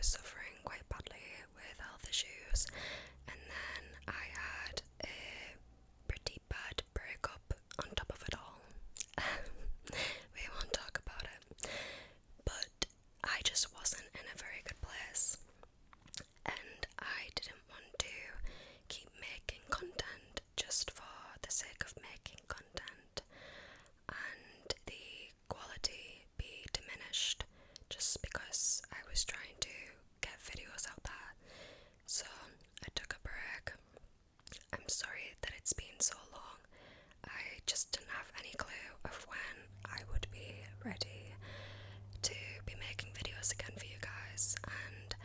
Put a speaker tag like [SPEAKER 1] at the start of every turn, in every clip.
[SPEAKER 1] was suffering quite badly with health issues, and then I had a pretty bad breakup on top of it all. We won't talk about it, but I just wasn't in a very good place, and I didn't want to keep making content just for the sake of making content and the quality be diminished just because I was trying to get videos out there. So I took a break. I'm sorry that it's been so long. I just didn't have any clue of when I would be ready to be making videos again for you guys, and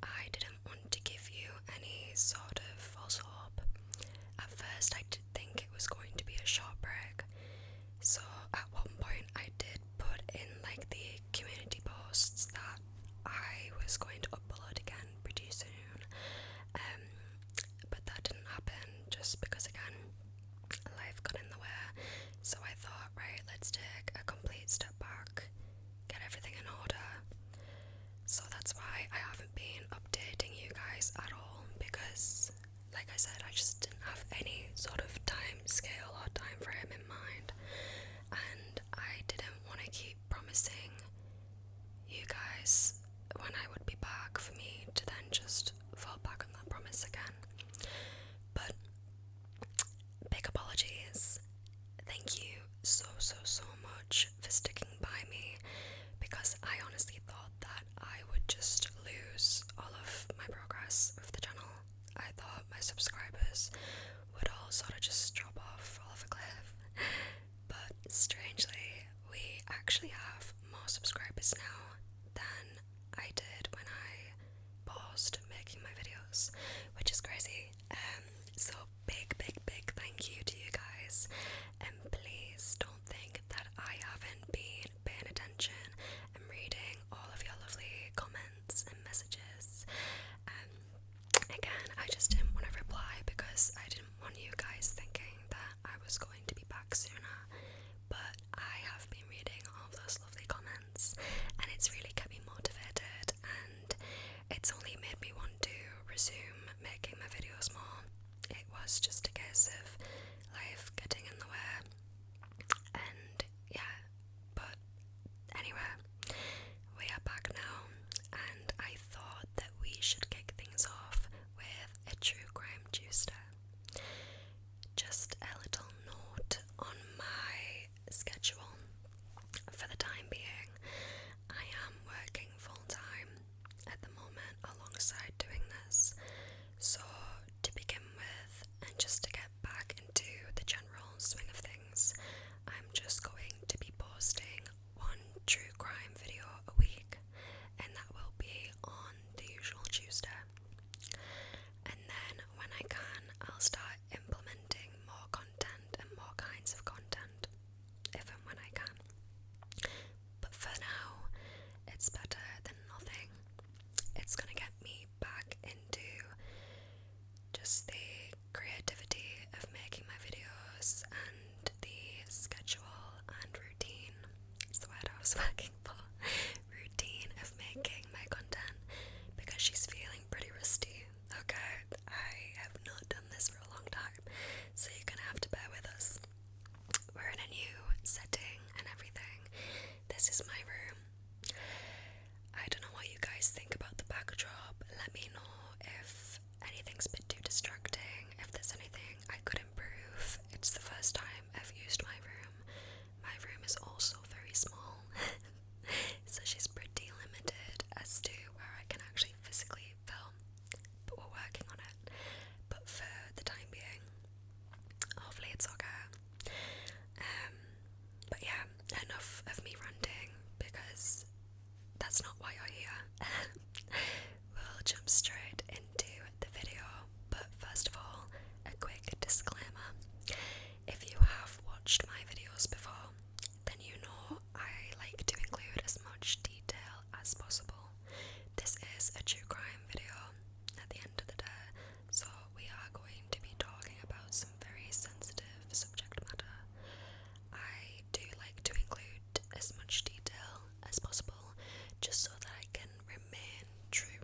[SPEAKER 1] I didn't want to give you any sort of false hope. At first I did think it was going to be a short break, so at one point I did put in like the community posts that I was going to upload again pretty soon, but that didn't happen just because again life got in the way. So I thought, right, let's take a complete step back, get everything in order. So that's why I haven't been updating you guys at all, because like I said, I just didn't have any sort of time scale or time frame in mind, and I didn't want to keep promising you guys when I would be back for me to then just fall back on that promise again. But big apologies. Thank you so much for sticking by me, because I honestly thought that I would just lose all of my progress with the channel. I thought my subscribers would all sort of just drop off off a cliff, but strangely we actually have more subscribers now than I did when I paused making my videos, which is crazy. So big thank you to you guys, and please don't think that I haven't been paying attention and reading all of your lovely comments and messages. Again, I just didn't want to reply because I didn't want you guys thinking that I was going to be back sooner, but I have been reading all of those lovely comments, and it's really kept me motivated, and it's only made me want to resume making my videos more. It was just a case of life getting in the way, and yeah, but anyway, we are back now, and I thought that we should kick things off with a True Crime Tuesday. Just a little note on my schedule. For the time being, I am working full time at the moment alongside doing this. So to begin with, and just to get back into the general swing of things, I'm just going to be posting one true crime video a week, and that will be on the usual Tuesday. And then when I can, I'll start implementing more content and more kinds of content, if and when I can. But for now, it's better than nothing. It's gonna get me back into just the creativity of making my videos and the schedule and routine. It's the word I was working for. Routine of making my content, because she's feeling pretty rusty. Okay, I have not done this for a long time, so you're gonna have to bear with us. We're in a new setting and everything. This is my room. I don't know what you guys think about the backdrop. Let me know if anything's a bit too distracting, if there's anything I could improve. It's the first time I've used my room. My room is also very small, so she's pretty limited as to where I can actually physically film, but we're working on it. But for the time being, hopefully it's okay. But yeah, enough of me ranting, because that's not why you're here. We'll jump straight into the video, but first of all, a quick disclaimer. If you have watched my videos before, then you know I like to include as much detail as possible. This is a true crime video at the end of the day, so we are going to be talking about some very sensitive subject matter. I do like to include as much detail as possible, just so that I can remain true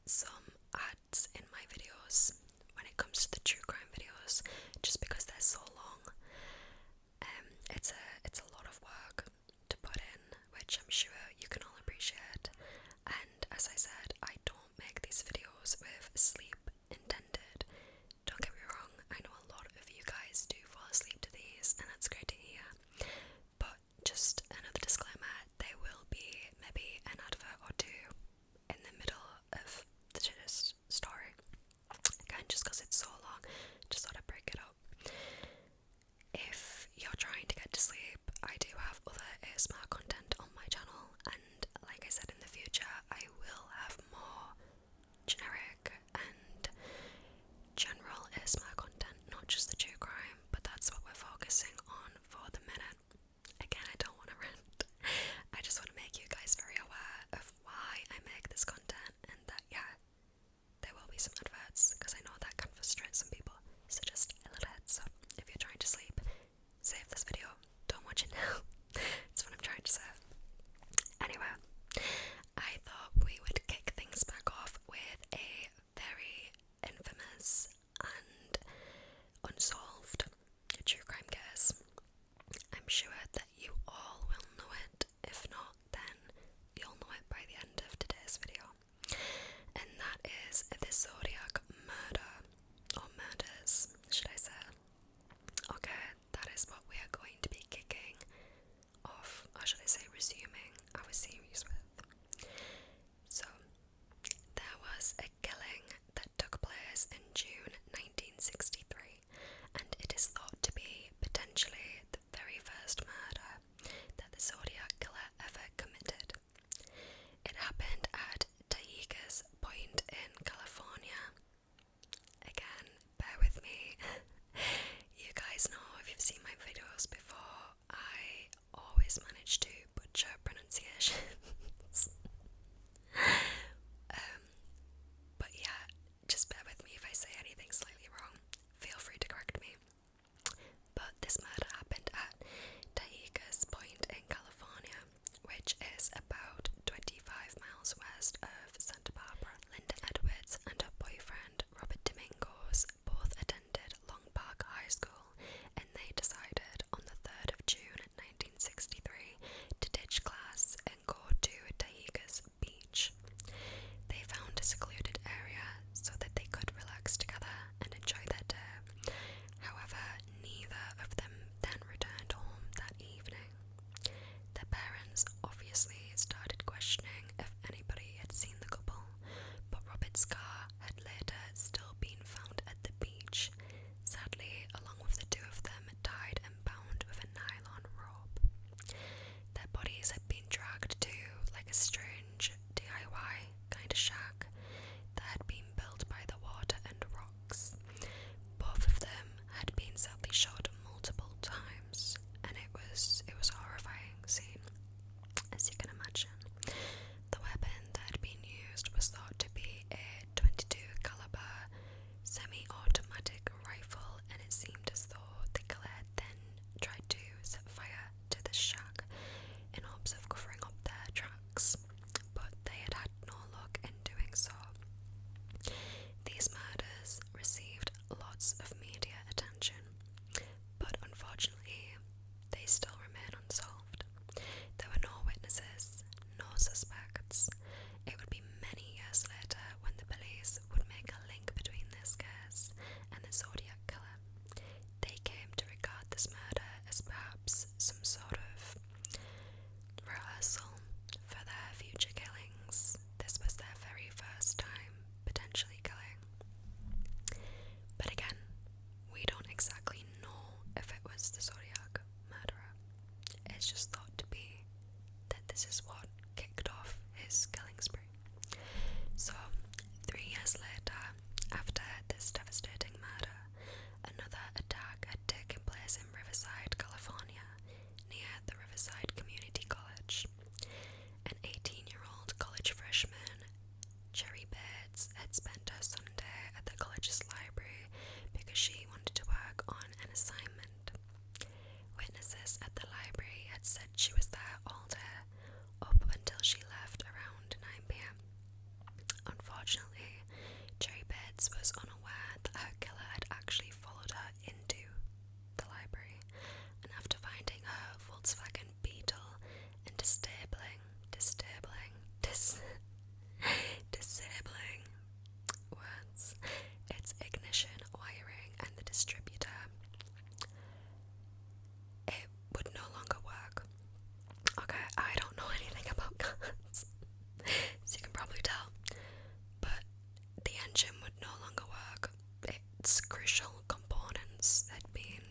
[SPEAKER 1] some ads in my videos when it comes to the true crime videos, just because they're so long. It's a lot of work to put in, which I'm sure you can all appreciate. And as I said, I don't make these videos with sleep intended. Don't get me wrong, I know a lot of you guys do fall asleep to these, and that's great to hear. But just another disclaimer, there will be maybe an advert or two in the middle of the story. Again, just because it's so long, just thought I'd break it up. If you're trying to get to sleep, I do have other ASMR content on my channel, and like I said, in the future I will have more generic and general ASMR content, not just the true crime, but that's what we're focusing on for the minute. Again, I don't want to rant. I just want to make you guys very aware of why I make this content, and that, yeah, there will be some adverts, because I know that can frustrate some people. So just a little heads up, if you're trying to sleep, save this video, don't watch it now. That's what I'm trying to say. Anyway, I thought we would kick things back off with a very infamous and unsolved true crime case. I'm sure that you all will know it. If not, then you'll know it by the end of today's video. And that is the Zodiac murder, or murders, should I say. Okay, that is what we are going to be kicking off, or should I say resuming our series with. So, there was a killing that took place in June 1963, and it is thought to be potentially the very first murder that the Zodiac killer ever committed. It happened at Taigas Point in California. Again, bear with me. You guys know, if you've seen my videos before, I always manage to butcher pronunciations. But yeah, just bear with me if I say anything slightly wrong. Feel free to correct me. But this murder happened at Taigas Point in California, which is about 25 miles west of Santa Barbara. Linda Edwards and her boyfriend Robert Domingos both attended Long Park High School, and they decided on the 3rd of June 1963 to ditch class and go to Taigas Beach. They found a secluded area so that they could relax together and enjoy their day. However, neither of them then returned home that evening. Their parents obviously started questioning if anybody had seen Bates was unaware that her killer had actually followed her into the library, and after finding her Volkswagen Beetle and disabling words, its ignition, wiring, and the distributor, it would no longer work. Okay, I don't know anything about cars, as you can probably tell, but the engine would no longer work. Its crucial components had been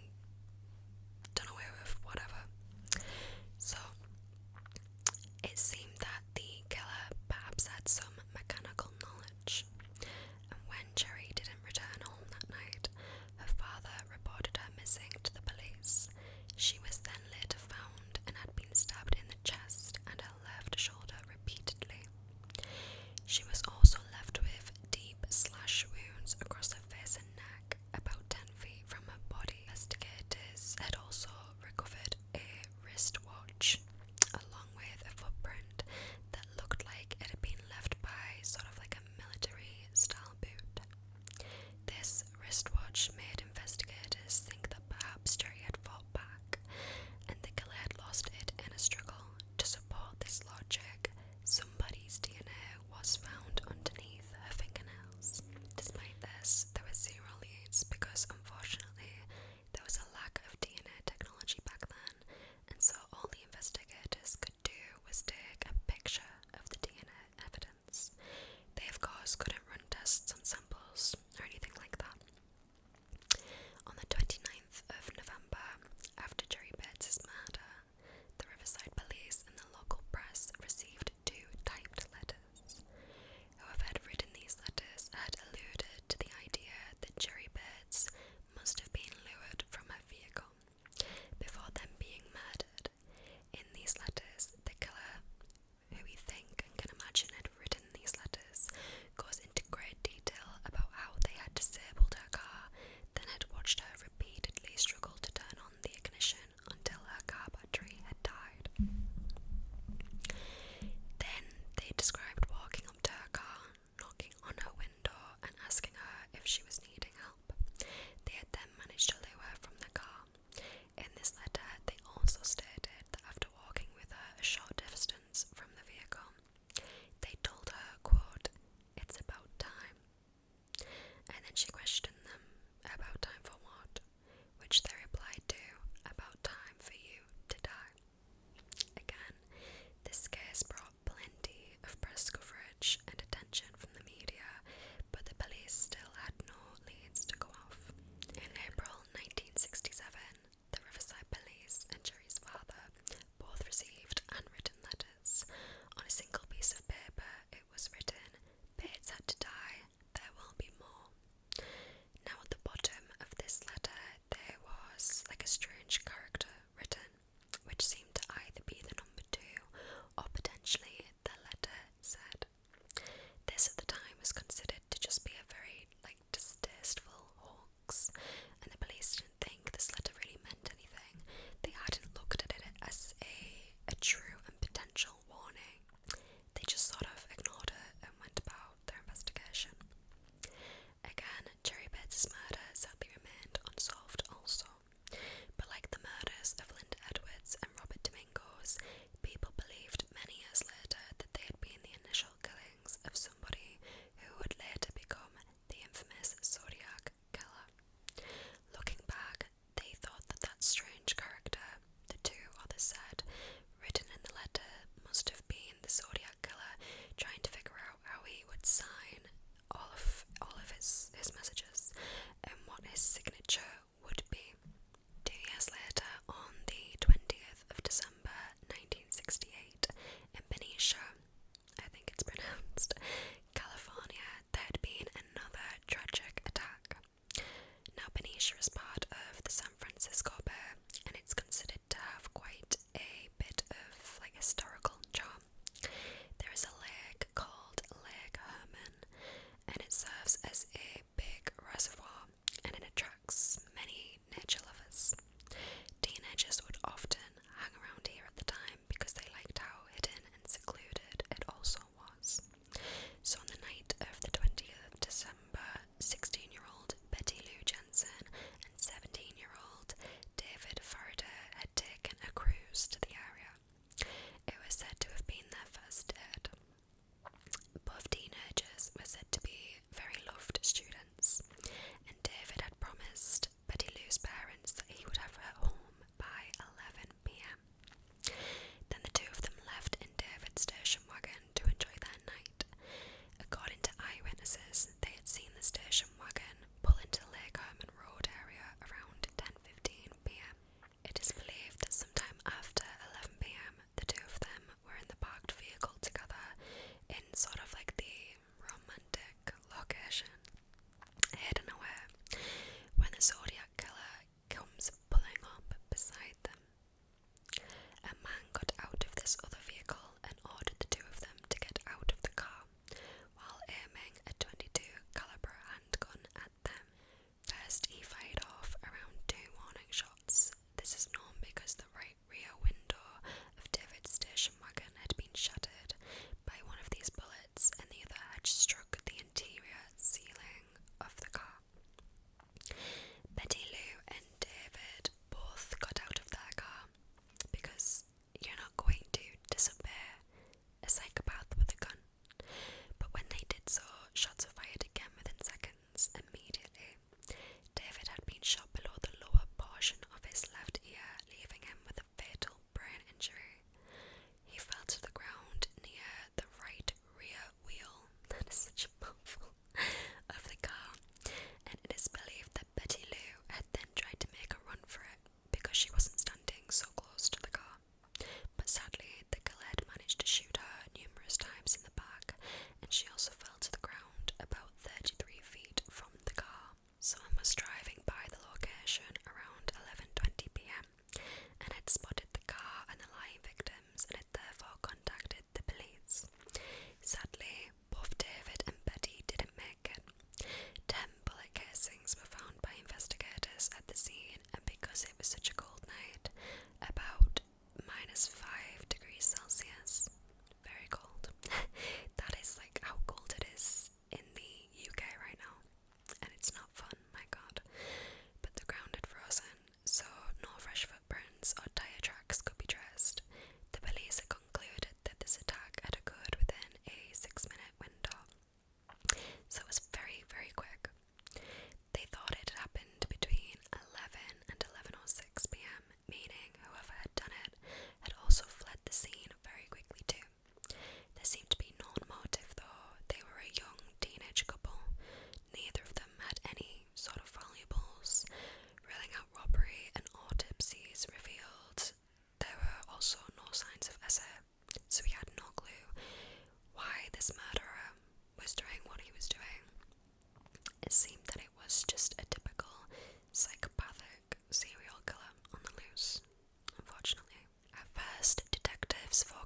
[SPEAKER 1] done away with, whatever. So, it seemed that the killer perhaps had some mechanical knowledge, and when Cherry didn't return home that night, her father reported her missing to the police. She was then later found and had been stabbed in the chest and her left shoulder repeatedly. She was also left with deep slash wounds across her face and neck, about 10 feet from her body. Investigators had also recovered a wristwatch along with a footprint that looked like it had been left by sort of like a military style boot. This wristwatch made investigators think that perhaps Cherry had fought back and the killer had lost it in a struggle. To support this logic, somebody's DNA was found underneath her fingernails. Despite this, there were zero leads because unfortunately there was a lack of DNA technology back then, and so all the investigators could do was take a picture of the DNA evidence. They of course couldn't run tests on samples or anything like that. On the 29th of November, after Cherry Bates' murder, the Riverside Police and the local press received 2 typed letters. Whoever had written these letters had alluded to the idea that Cherry Bates must have been lured from her vehicle before then being murdered. In these letters, the killer, who we think and can imagine had written these letters, goes into great detail about how they had disabled her car, then had watched her repeatedly struggle to turn on the ignition until her car battery had died. Then they described walking up to her car, knocking on her window and asking her if she was needing help. They had then managed to lure her from the car. In this letter, they also stated that after walking with her a short distance from the vehicle, they told her, quote, "It's about time." And then she questioned them, about time for what? Which they replied to, about time for you to die. Again, this case brought plenty of press coverage and attention from the media, but the police still had no leads to go off. In April 1967, the Riverside Police and Cherry's father both received handwritten letters. On a single piece of paper, it was written, "Bates had to die, there will be more." Now at the bottom of this letter, there was like a strange character written, which seemed to either be the number 2 or potentially the letter Z. This at the time was considered to just be a very distasteful hoax, and the police didn't think this letter really meant anything. They hadn't looked at it as a true and potential warning. They just sort of ignored it and went about their investigation. Again, Cherry Bates' murder sadly remained unsolved also. But like the murders of Linda Edwards and Robert Domingos, people believed many years later that they had been the initial killings of somebody who would later become the infamous Zodiac killer. Looking back, they thought that that strange character, the 2 others said, written in the letter must have been the Zodiac killer trying to figure out how he would sign all of his messages and what his signature would be. 2 years later, on the 20th of December 1968, in Benicia, I think it's pronounced, California, there had been another tragic attack. Now Benicia is part of the San Francisco Bay, and it's considered to have quite a bit of historical charm. There is a lake called Lake Herman, and it serves as a big reservoir, and it attracts many nature lovers. Teenagers would often hang around here at the time because they liked how hidden and secluded it also was. So on the night of the 20th of December,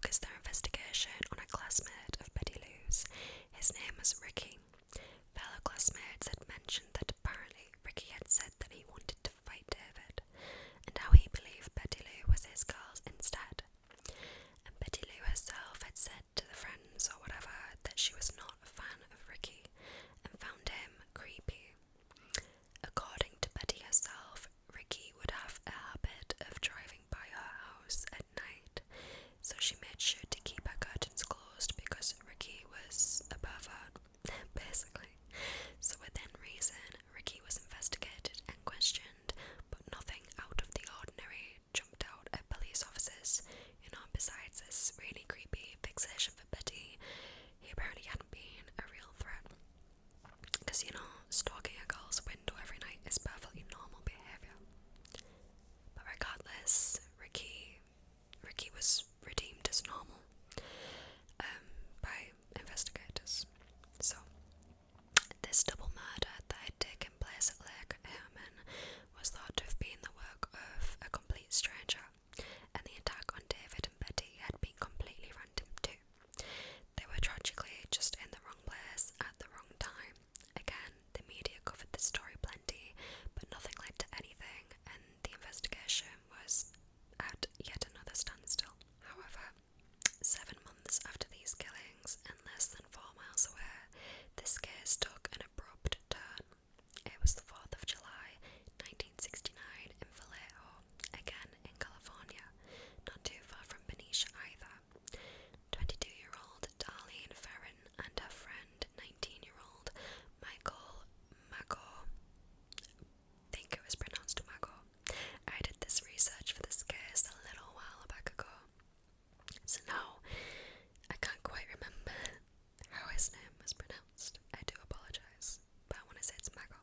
[SPEAKER 1] focused their investigation on a classmate of Betty Lou's. His name was Ricky. Fellow classmates had mentioned that apparently Ricky had said that he wanted to fight David, and how he believed Betty Lou was his girl instead. And Betty Lou herself had said to the friends or whatever that she was not a fan of Ricky and found him creepy. According to Betty herself, Ricky would have a habit of driving by her house at night, so she made sure to keep her curtains closed because Ricky was a pervert, basically. So within reason, Ricky was investigated and questioned, but nothing out of the ordinary jumped out at police officers. Besides this really creepy fixation for Betty, he apparently hadn't been a real threat. Because, stalking a girl's window every night is perfectly normal behaviour. But regardless, Ricky was redeemed as normal by investigators. So, this double murder that had taken place at Lake Herman was thought to have been the work of a complete stranger, and the attack on David and Betty had been completely random too. They were tragically just in the wrong place at the wrong time. Again, the media covered the story plenty, but nothing led to anything, and the investigation was at yet another standstill. However, 7 months after these killings, and less than 4 miles away, this case took an abrupt turn. It was the 4th of July, 1969, in Vallejo, again in California, not too far from Benicia either. 22-year-old Darlene Ferrin and her friend, 19-year-old Michael Mago, I think it was pronounced Mago. I did this research for this case a little while back ago, so now I can't quite remember how his name was pronounced. I do apologise, but I want to say it's Mago.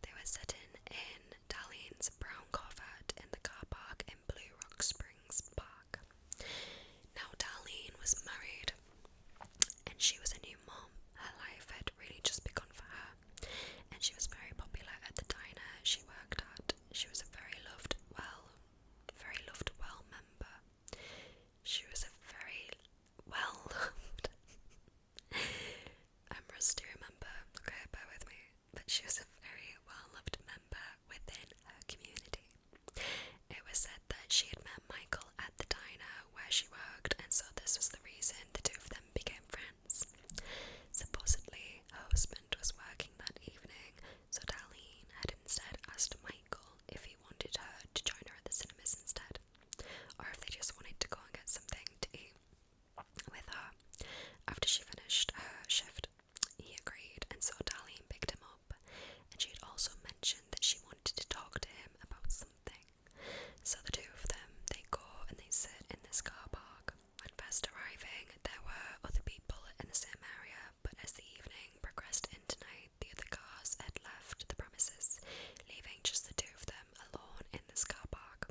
[SPEAKER 1] They were sitting in Darlene's brown Corvette in the car park in Blue Rock Springs Park. Now, Darlene was married and she was a new mom. Her life had really just begun for her, and she was very popular at the diner she worked at. She was a very loved, well member. She was a very well loved. I'm rusty, remember? Okay, bear with me. But she was a very well loved member within her community. It was said that she had met Michael at the diner where she worked, and so this was the reason the two of them became friends. Supposedly, her husband was working that evening, so Darlene had instead asked Michael if he wanted her to join her at the cinemas instead, or if they just wanted to go and get something to eat with her after she finished her shift. He agreed, and so Darlene picked him up, and she had also mentioned that she wanted to talk to him about something. So the two of them, they go and they sit in this car park. When first arriving, there were other people in the same area, but as the evening progressed into night, the other cars had left the premises, leaving just the two of them alone in this car park.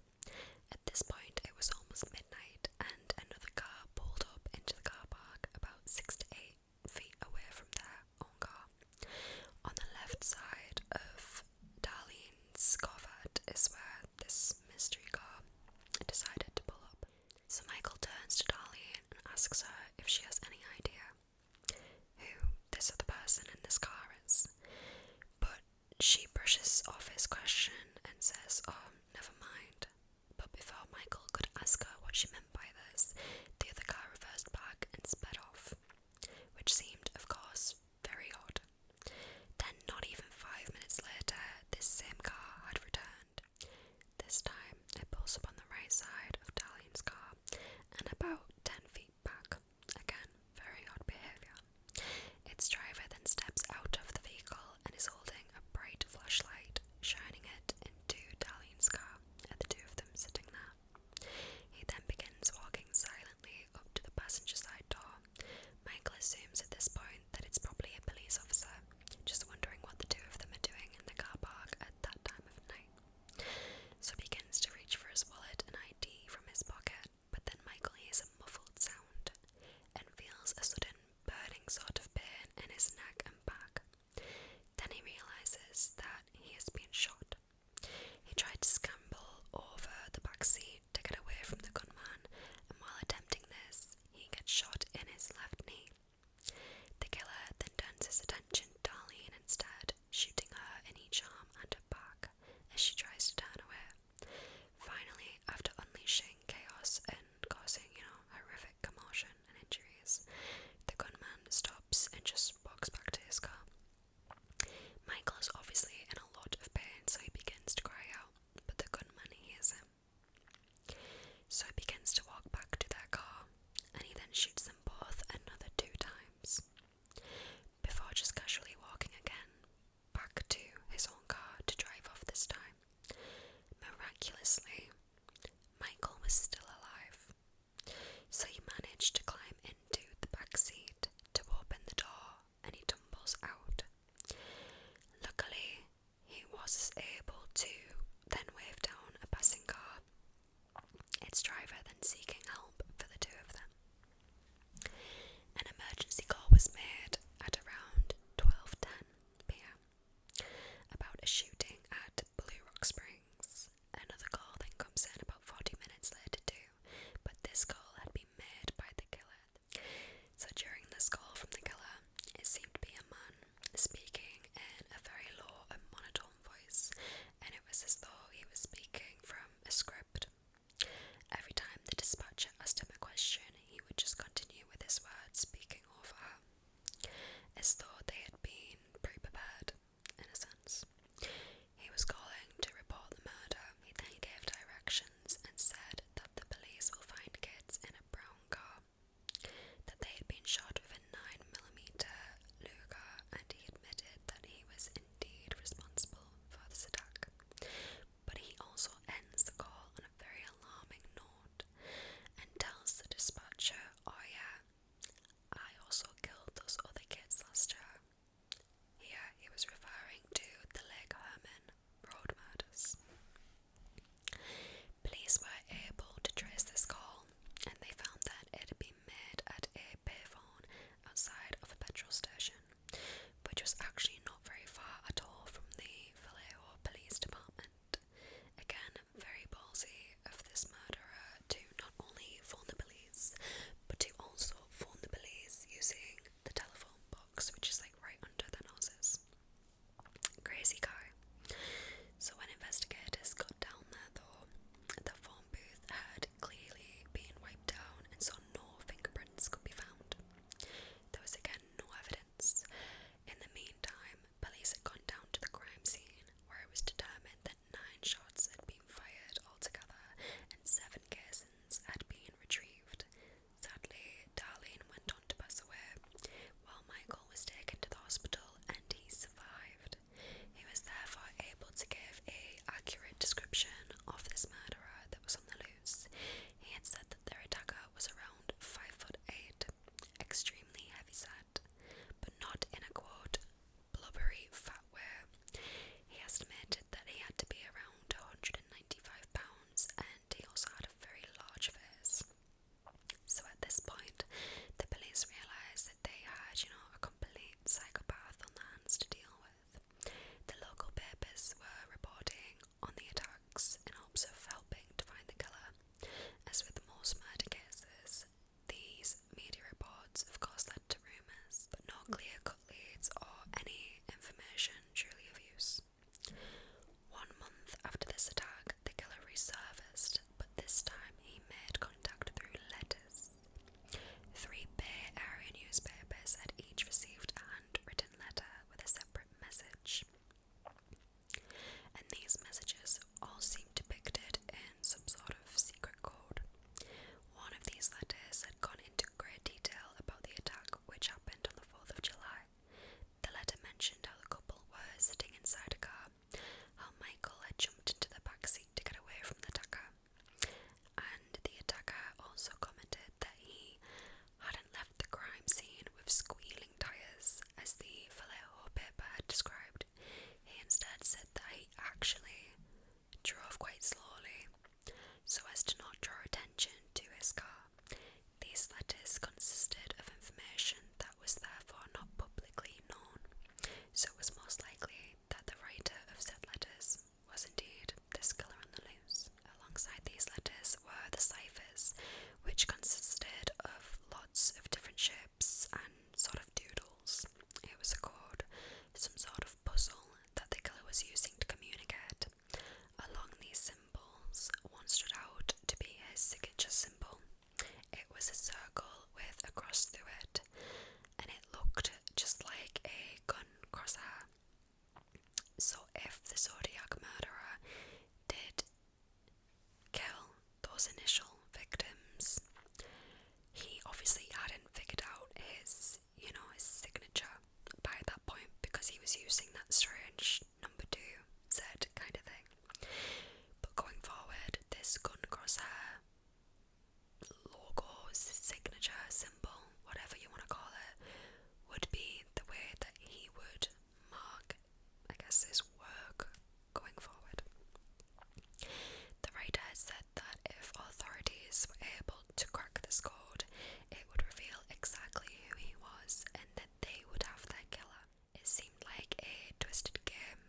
[SPEAKER 1] At this point, it was almost midnight, and another car pulled up into the car park about 6 to 8 feet away from their own car. On the left side of Darlene's Corvette is where this mystery car decided to pull up. So Michael turns to Darlene and asks her if she has any idea who this other person in this car is. But she brushes off his question and says, "Oh, never mind." But before Michael could ask her what she meant by this, the other car reversed back and sped off, which seemed, of course, very odd. Then, not even 5 minutes later, this same car had returned. This time, it pulls up on the right side of Darlene's car and about 10 feet back. Again, very odd behaviour. Its driver then steps out of the vehicle and is holding a bright flashlight, shining it into Darlene's car at the two of them sitting there. He then begins walking silently up to the passenger side door. Michael assumes at this point that it's probably a police officer, just wondering what the two of them are doing in the car park at that time of night. So he begins to reach for his wallet and ID from his pocket, but then Michael hears a muffled sound and feels a sudden burning sort of pain in his neck and back. Then he realises that he has been shot. He tried to scramble over the back seat to get away from the gunman, and while attempting as though they had been pre-prepared, in a sense. He was calling to report the murder. He then gave directions and said that the police will find kids in a brown car, that they had been shot with a 9mm Luger, and he admitted that he was indeed responsible for this attack. But he also ends the call on a very alarming note and tells the dispatcher, "Oh yeah, I also killed those other kids last year." Here he was referring to the Lake Herman road murders. Police were able to trace this call, and they found that it had been made at a payphone outside of a petrol station, which was actually not very far at all from the Vallejo Police Department. Again, very ballsy of this murderer to not only phone the police, but to also phone the police using the telephone box, which is like right under their noses. Crazy guy. So when investigators got down there though, the phone booth had clearly been wiped down, and so no fingerprints could be found. There was again no evidence. In the meantime, police had gone down to the crime scene, where it was determined that 9 shots had been fired altogether and 7 casings had been retrieved. Sadly, Darlene went on to pass away, while Michael was taken to the hospital and he survived. He was therefore able to give an accurate description of this murderer that was on the loose. He had said that their attacker was around 5'8", extremely heavy-set, but not in a quote, blubbery fat way. He estimated that he had to be around 195 pounds, and he also had a very large face. So at this point, the police realised that they had, a complete psychopath on their hands to deal with. The local papers were reporting on the attacks in hopes of helping to find the killer. As with most murder cases, these media reports of course led to rumours, but no clear-cut leads or any information truly of use. 1 month after this attack, the killer resurfaced, but this time he made contact through letters. 3 Bay Area newspapers had each received a handwritten letter with a separate message, and these messages all seemed depicted in some sort of secret code. One of these letters had gone into great detail about the attack which happened on the 4th of July. The letter mentioned how the couple were sitting inside a car, how Michael had jumped into the back seat to get away from the attacker, and the attacker also commented that he hadn't left the crime scene with squealing tyres, as the Vallejo paper had described. He instead said that he actually drove quite slowly, so as to not draw attention to his car. These letters consisted of information that was therefore not publicly known, so it was most likely that the writer of said letters was indeed this killer on the loose. Alongside these letters were the ciphers, which consisted of lots of different shapes and sort of doodles. It was a code, some sort of puzzle that the killer was using to communicate. Along these symbols, one stood out to be his signature symbol. It was a circle with a cross through it, and it looked just like a gun crosshair. So if the Zodiac murderer did kill those initial victims, he obviously hadn't figured out his signature by that point, because he was using that strange number 2 Z kind of thing. But going forward, this gun crosshair logo, signature, symbol, whatever you want to call it, would be the way that he would mark, I guess, his work going forward. The writer had said that if authorities were able to crack this code, it would reveal exactly who he was, and that they would have their killer. It seemed like a twisted game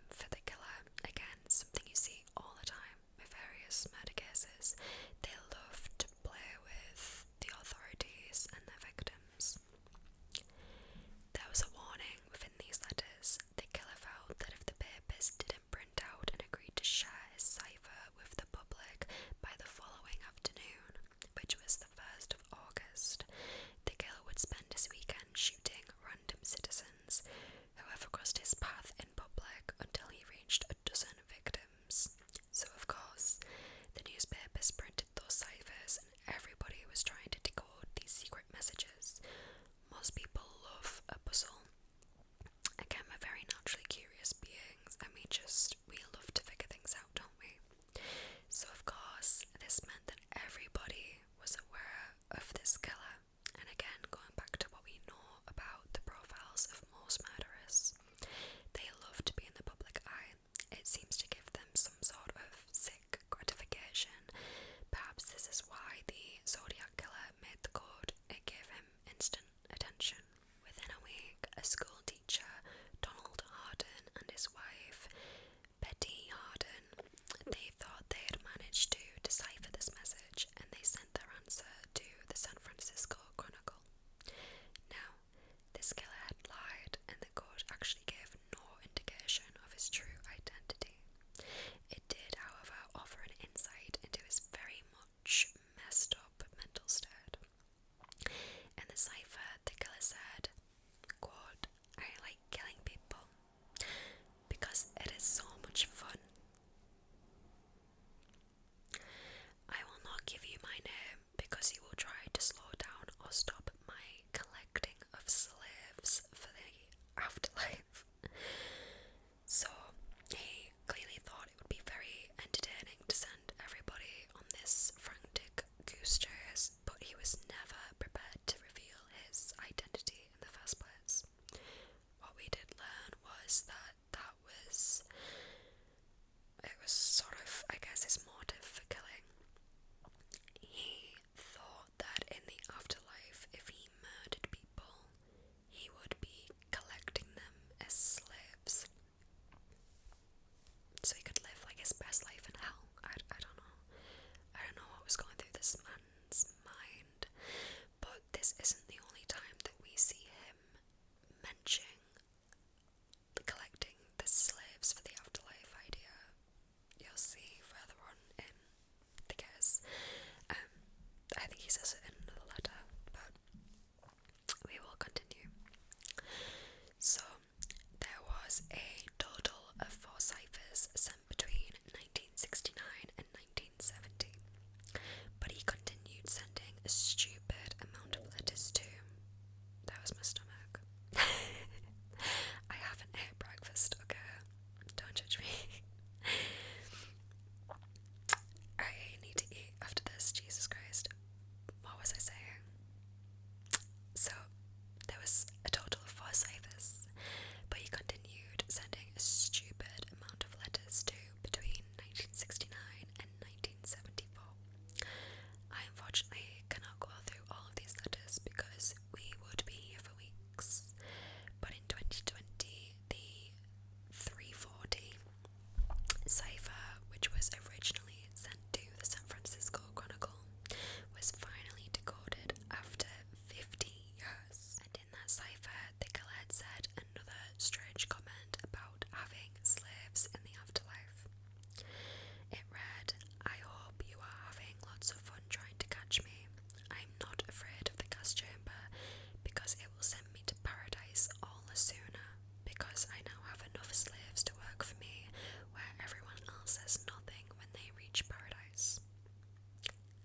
[SPEAKER 1] because I now have enough slaves to work for me, where everyone else has nothing when they reach paradise.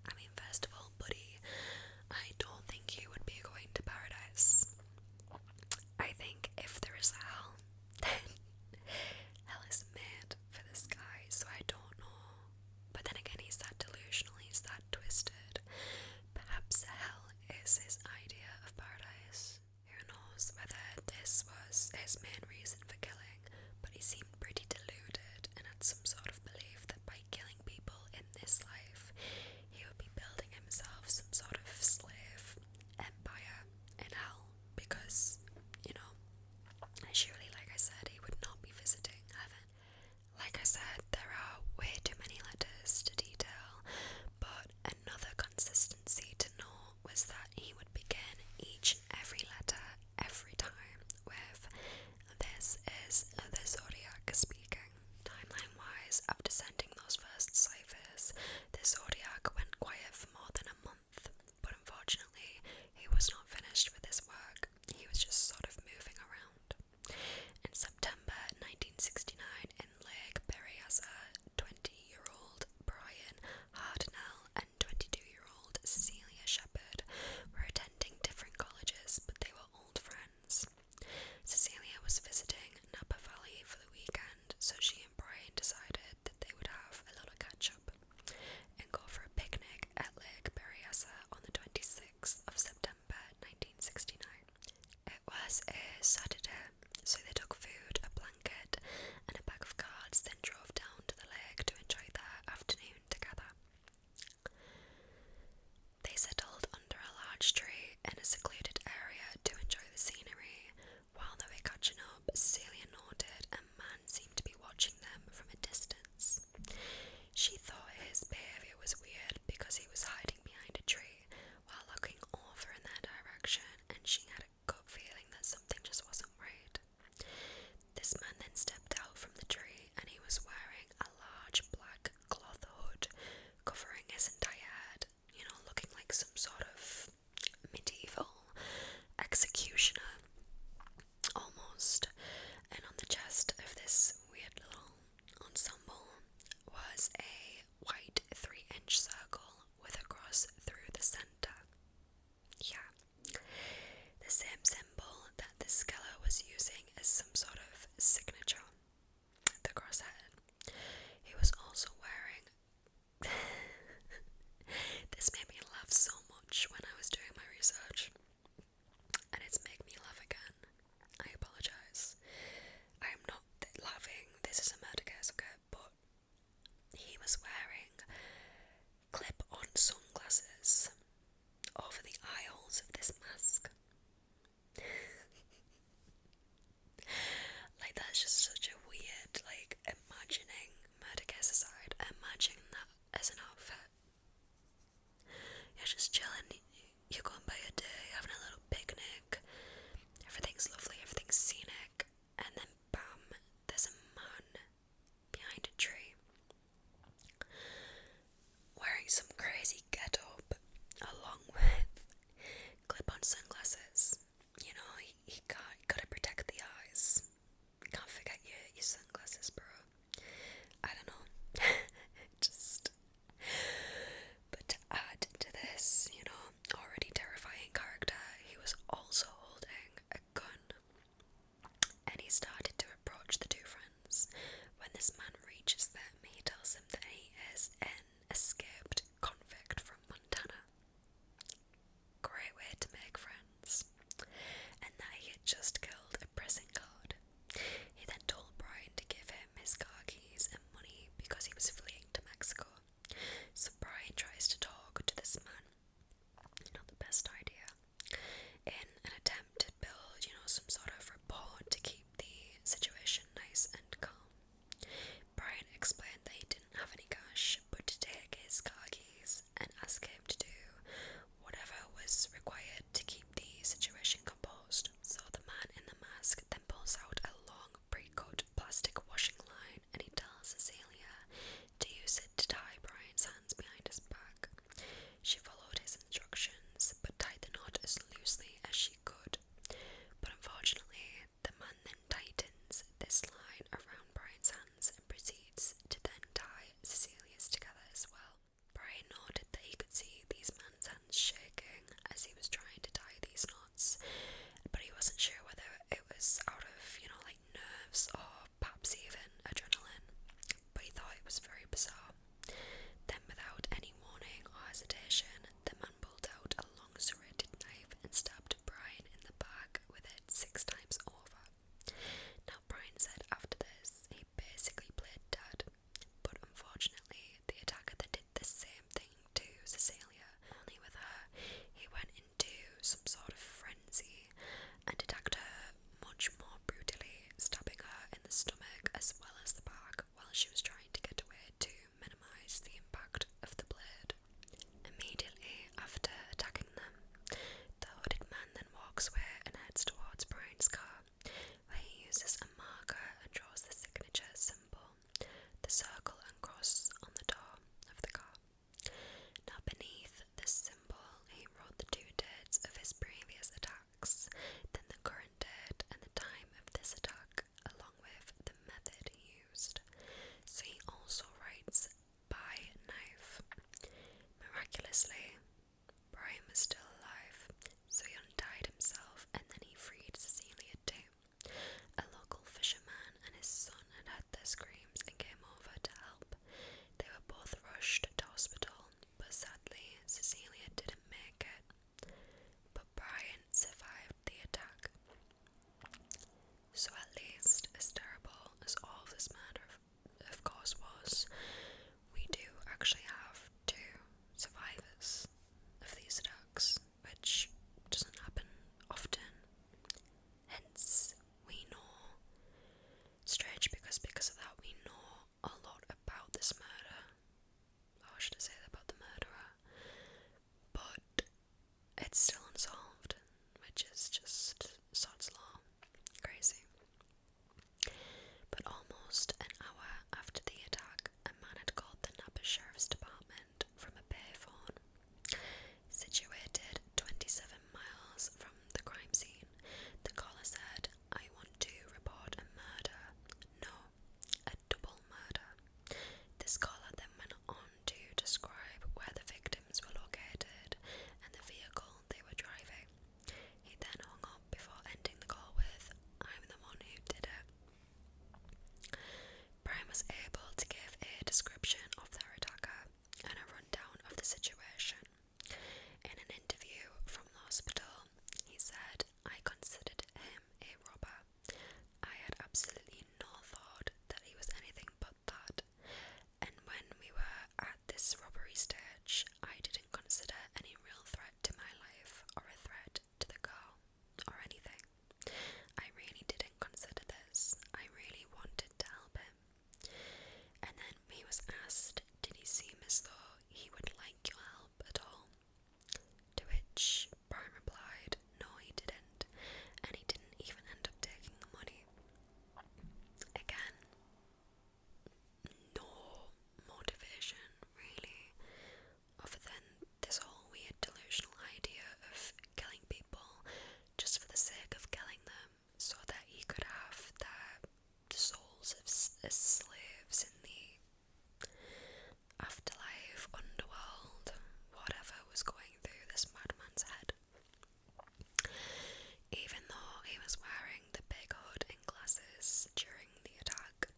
[SPEAKER 1] I mean, first of all, buddy, I don't think you would be going to paradise. I think if there is a hell, then hell is made for this guy, so I don't know. But then again, he's that delusional, he's that twisted. Perhaps hell is his idea of paradise. Who knows whether this was his main reason for killing, but he seemed pretty deluded and had some sort of belief that by killing people in this life, he would be building himself some sort of slave empire in hell, because, you know, surely, like I said, he would not be visiting heaven. Like I said, there are way too many letters to detail, but another consistency to note was that he would begin each and every letter every time with, "This is the Zodiac speaking." Timeline-wise, after sending those first ciphers, the Zodiac went quiet for more than a month, but unfortunately, he was not finished with his work. He was just sort of moving around. In September 1969, in Lake Berryessa, 20-year-old Brian Hartnell and 22-year-old Cecilia Shepherd were attending different colleges, but they were old friends. Cecilia was visiting Napa Valley for the weekend, so she and Brian decided that they would have a little catch-up and go for a picnic at Lake Berryessa on the 26th of September 1969. It was a Saturday, so they took food, a blanket, and a pack of cards, then drove down to the lake to enjoy their afternoon together. They settled under a large tree in a secluded area to enjoy the scenery. While they were catching up, Cecilia noted a man seemed to be watching them from a distance. She thought his behaviour was weird because he was hiding behind a tree while looking over in their direction, and she had a gut feeling that something just wasn't right. This man then stepped out from the tree, and he was wearing a large black cloth hood covering his entire head, you know, looking like some sort of medieval executioner almost. And on the chest of this weird little ensemble was a white 3-inch circle with a cross through the centre. Yeah, the same symbol that the Skella was using as some sort of signature, the crosshead. He was also wearing this made me laugh so much when I was doing my research, and it's made me laugh again. I apologise. I am not laughing, this is a murder case, okay, but he was wearing clip-on sunglasses over the eye holes of this mask. Like, that's just such a weird, like, imagining, murder case aside, imagining that as an outfit. You're just chilling, you're going by your day, having a little picnic, everything's lovely, everything's scenic, and then bam, there's a man behind a tree wearing some crazy get-up along with clip-on sunglasses. You know, you gotta protect the eyes. Can't forget your sunglasses, bro. I don't know. Just. But to add to this, you know, already terrifying character, he was also holding a gun. And he started to approach the two friends. When this man reaches them, he tells them that he is an escaped convict from Montana. Great way to make friends. And that he had just killed a prison guard. He then told Brian to give him his car keys and money because he was fleeing to Mexico. So Brian tries to talk to this man. Not the best idea. In an attempt to build, you know, some sort of rapport to keep the situation nice and calm. Brian explained that he didn't have any cash, but to nerves or perhaps even adrenaline, but he thought it was very bizarre. Then, without any warning or hesitation, the man pulled out a long serrated knife and stabbed Brian in the back with it 6 times over. Now, Brian said after this he basically played dead, but unfortunately the attacker then did the same thing to Cecilia, only with her he went into some sort of frenzy and attacked her much more brutally, stabbing her in the stomach as well as the back while she was trying to get away to minimise the impact of the blade. Immediately after attacking them, the hooded man then walks away and heads towards Brian's car, where he uses a marker and draws the signature symbol, the circle and cross, on the door of the car. Now beneath this symbol he wrote the 2 dates of his previous attacks, then the current date and the time of this attack, along with the method he used. So he also writes by knife. Miraculously, Brian was still alive, so he untied himself and then he freed Cecilia too. A local fisherman and his son had heard their screams and came over to help. They were both rushed to hospital, but sadly Cecilia didn't make it. But Brian survived the attack. So at least, as terrible as all of this murder of course was, we do actually have 2 survivors of these attacks, which doesn't happen often. Hence, we know, strange because of that we know a lot about this murder, or should I say about the murderer, but it's still unsolved, which is just sod's law. Crazy. But almost an hour after the attack, a man had called the Napa Sheriff's Department from a payphone. Situated 27 miles from the crime scene, the caller said, "I want to report a murder. No, a double murder." This caller then went on to describe where the victims were located and the vehicle they were driving. He then hung up before ending the call with, "I'm the one who did it." Brian was able to give a description of their attacker and a rundown of the situation. In an interview from the hospital, he said, "I considered him a robber. I had absolutely no thought that he was anything but that. And when we were at this robbery stage, I didn't consider any real threat to my life or a threat to the girl or anything. I really didn't consider this. I really wanted to help him." And then he was asked, did he seem as though he would like your help at all? To which Brian replied, no he didn't, and he didn't even end up taking the money. Again, no motivation really, other than this whole weird delusional idea of killing people just for the sake of killing them so that he could have the souls of as slaves in the afterlife, underworld, whatever was going through this madman's head. Even though he was wearing the big hood and glasses during the attack,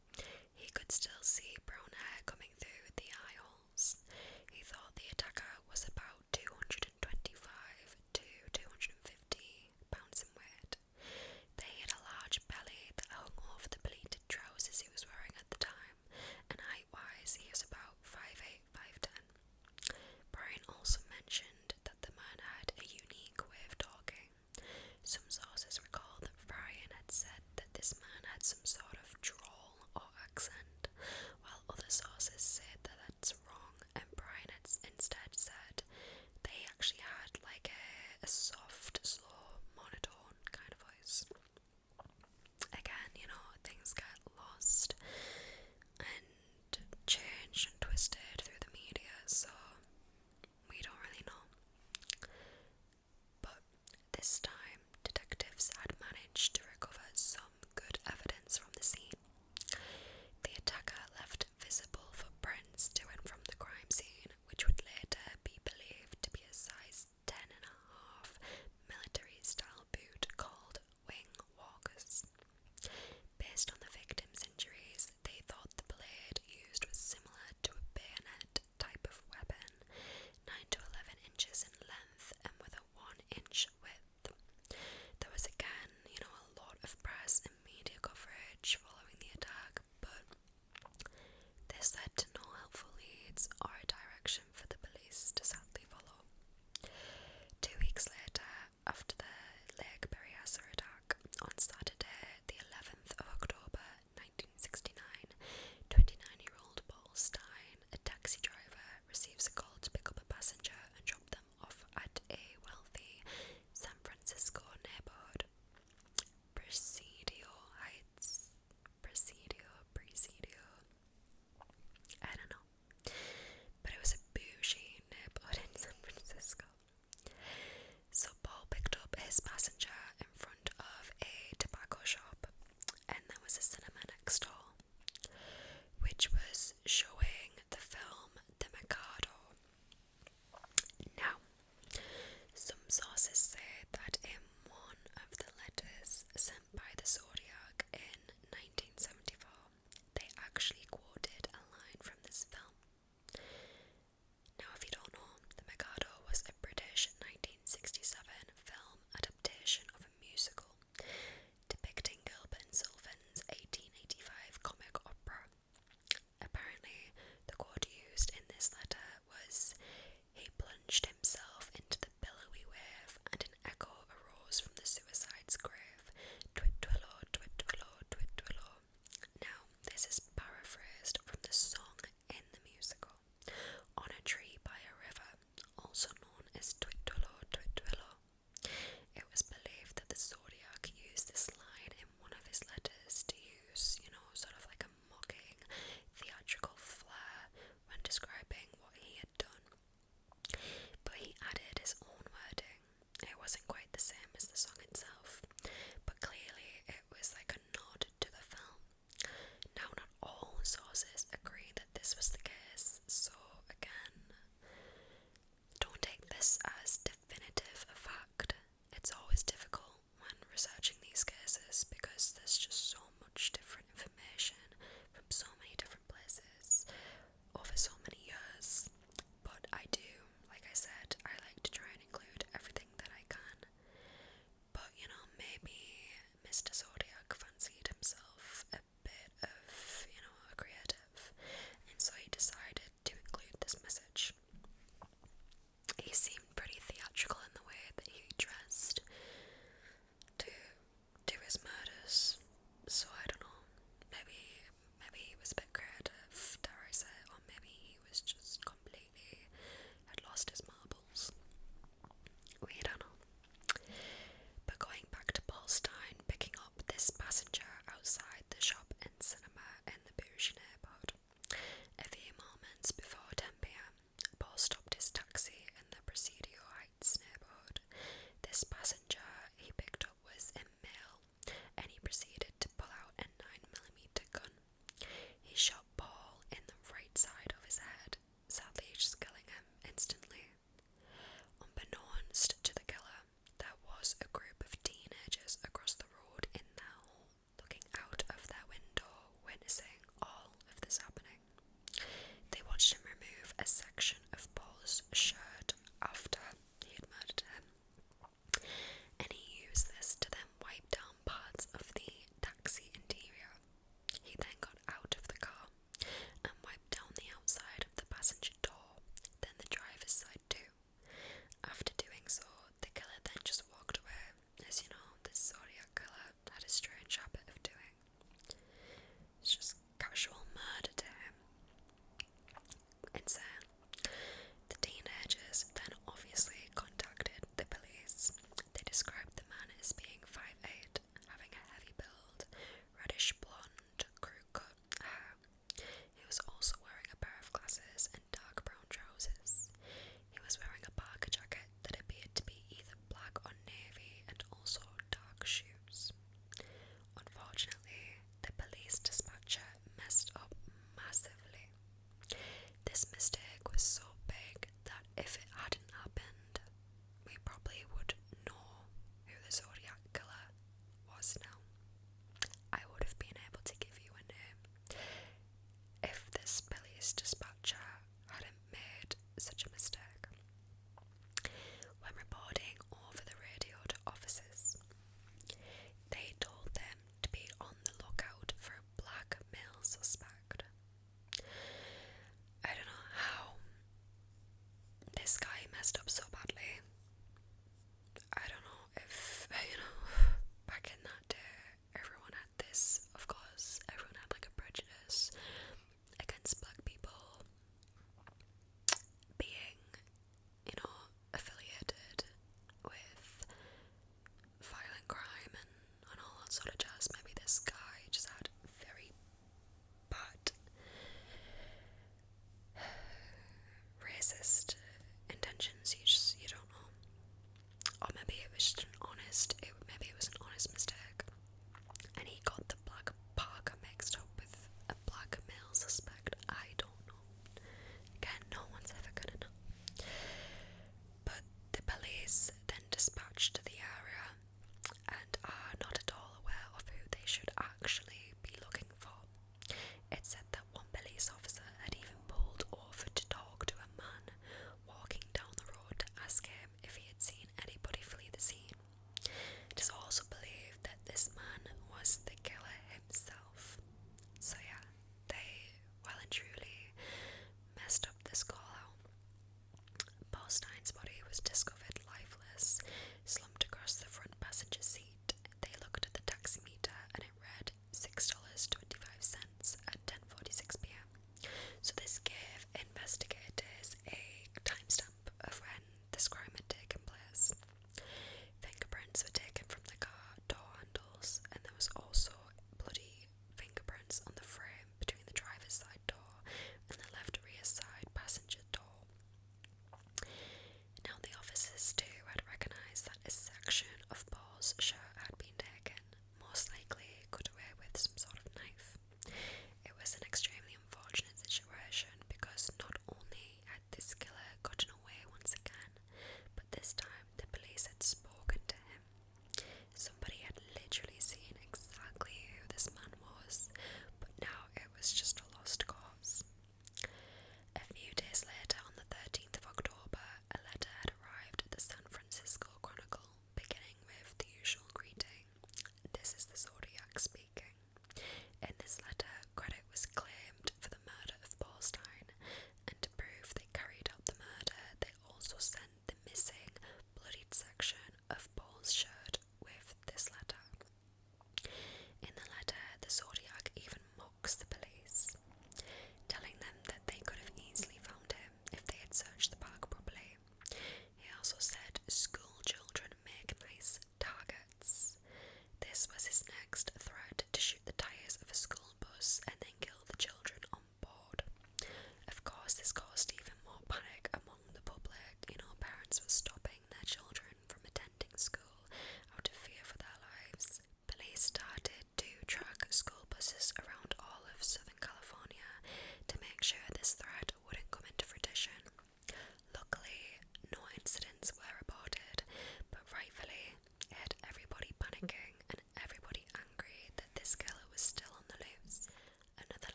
[SPEAKER 1] he could still see brown hair coming through the eye holes. He thought the attacker was about 225 to 250 pounds in weight. They had a large belly that hung over the pleated trousers he was wearing at the time, and height-wise he was about 5'8", 5'10". Brian also mentioned that the man had a unique way of talking. Some sources recall that Brian had said that this man had some sort of drawl or accent, while other sources say that that's wrong, and Brian had instead said they actually had like a soft, slow, monotone kind of voice. Again, you know, things get lost and changed and twisted through the media, so we don't really know. But this time, detectives had managed to recover some good evidence from the press and media coverage following the attack, but this led to no helpful leads or a direction for the police to sadly follow. 2 weeks later, after the Lake Berryessa attack, on Saturday, the 11th of October 1969, 29-year-old Paul Stein, a taxi driver, receives a call to pick up a passenger and drop them off at a wealthy San Francisco neighborhood. Presidio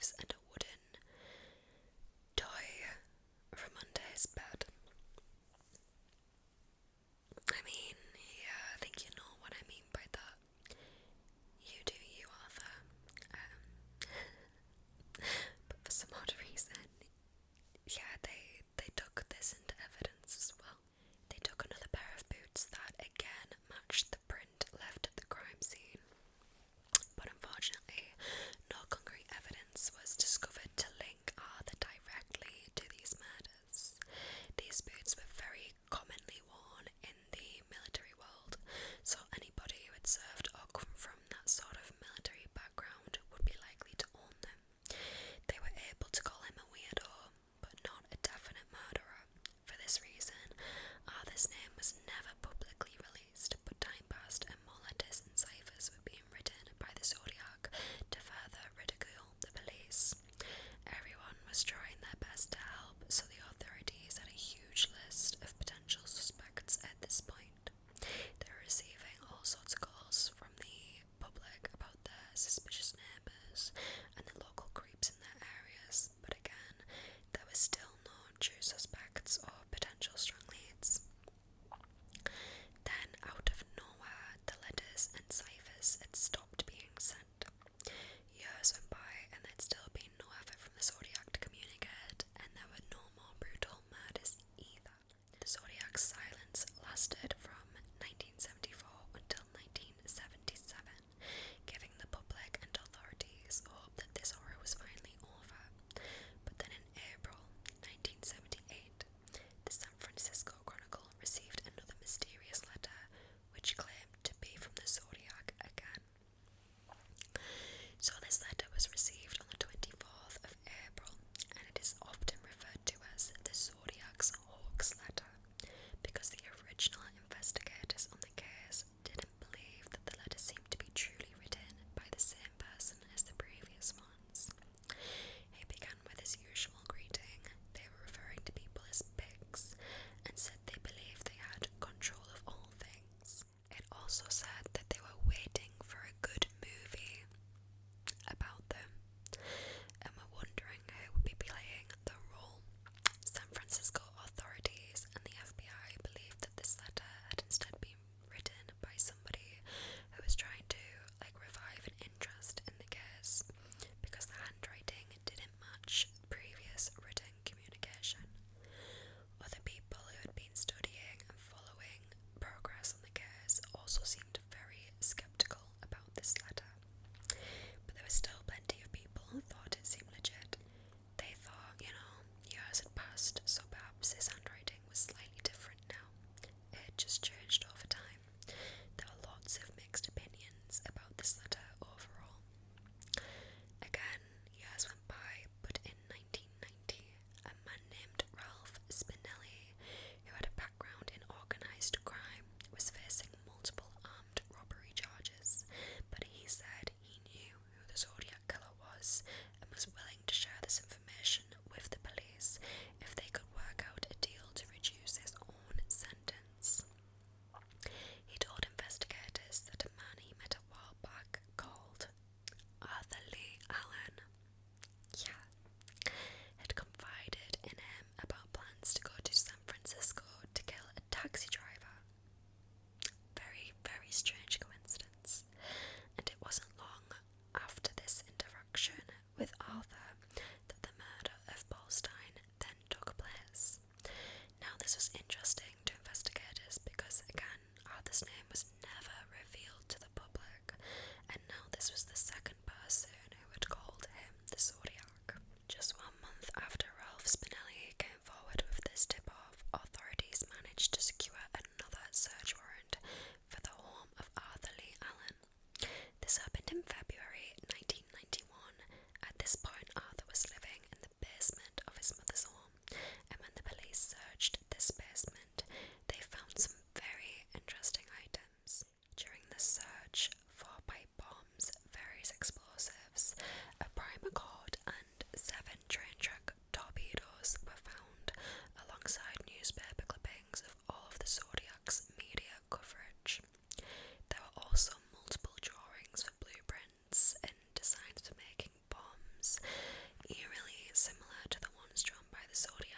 [SPEAKER 1] knives and a wooden toy from under his bed. I mean, yeah, I think you know what I mean by that. You do you, Arthur. But for some odd reason, yeah, they took this into evidence as well. They took another pair of boots that again matched the print left at the crime scene. But unfortunately, no concrete evidence was discovered to link Arthur directly to these murders. These boots were very commonly worn in the military world, so anybody who had served or come from that sort of military background would be likely to own them. They were able to call him a weirdo, but not a definite murderer. For this reason, Arthur's name was never publicly released, but time passed and more letters and ciphers were being written by the Zodiac to further ridicule the police. Everyone was trying their best to help, so the authorities had a huge list of potential suspects at this point. They were receiving all sorts of calls from the public about their suspicious neighbours and the local creeps in their areas, but again, there was still no true suspects or potential strong leads. Then, out of nowhere, the letters and ciphers had stopped being sent. Years went by and there'd still been no effort from the Zodiac to communicate, and there were no more brutal murders either. The Zodiac's silence lasted from 1974 until 1977, giving the public and authorities hope that this horror was finally over. But then in April 1978, the San Francisco Chronicle received another mysterious letter which claimed to be from the Zodiac again. So this letter was received on the 24th of April, and it is often referred to as the Zodiac's hoax letter, because the original investigators on the case didn't believe that the letter seemed to be truly written by the same person as the previous ones. He began with his usual greeting. They were referring to people as pigs, and said they believed they had control of all things. It also said that they were waiting for a good movie about them, and were wondering who would be playing the role. San Francisco authorities and the FBI believed that this letter had instead been written by somebody who was trying to revive an interest in the case, because the handwriting didn't match previous written communication. Other people who had been studying and following progress on the case also seemed very skeptical about this letter. But there were still plenty of people who thought it seemed legit. They thought, years had passed, so perhaps his handwriting was slightly different now. It had just changed over time. There were lots of mixed opinions about this letter overall. Again, years went by, but in 1990, a man named Ralph Spinelli, who had a background in organised crime, was facing multiple armed robbery charges, but he said he knew who the Zodiac killer was and was willing to share this information with the police if they could work out a deal to reduce his own sentence. He told investigators that a man he met a while back called Arthur Lee Allen, had confided in him about plans to go to San Francisco to kill a taxi driver. Very, very strange coincidence. And it wasn't long after this interaction with Arthur that the murder of Paulstein then took place. Now this was interesting to investigators because, again, Arthur's name was never revealed to the public, and now this was the second person who had called him the Zodiac. Just 1 month after Ralph Spinelli came forward with this tip-off, authorities managed to secure another search warrant for the home of Arthur Lee Allen. This happened in February 1991. At this point, Arthur was living in the basement of his mother's home, and when the police searched this basement, they found some very interesting items. During the search, 4 pipe bombs, various explosives, a primer cord, and 7 train track torpedoes were found, alongside newspaper clippings of all of the Zodiac's media coverage. There were also multiple drawings for blueprints and designs for making bombs, similar to the ones drawn by the Zodiac.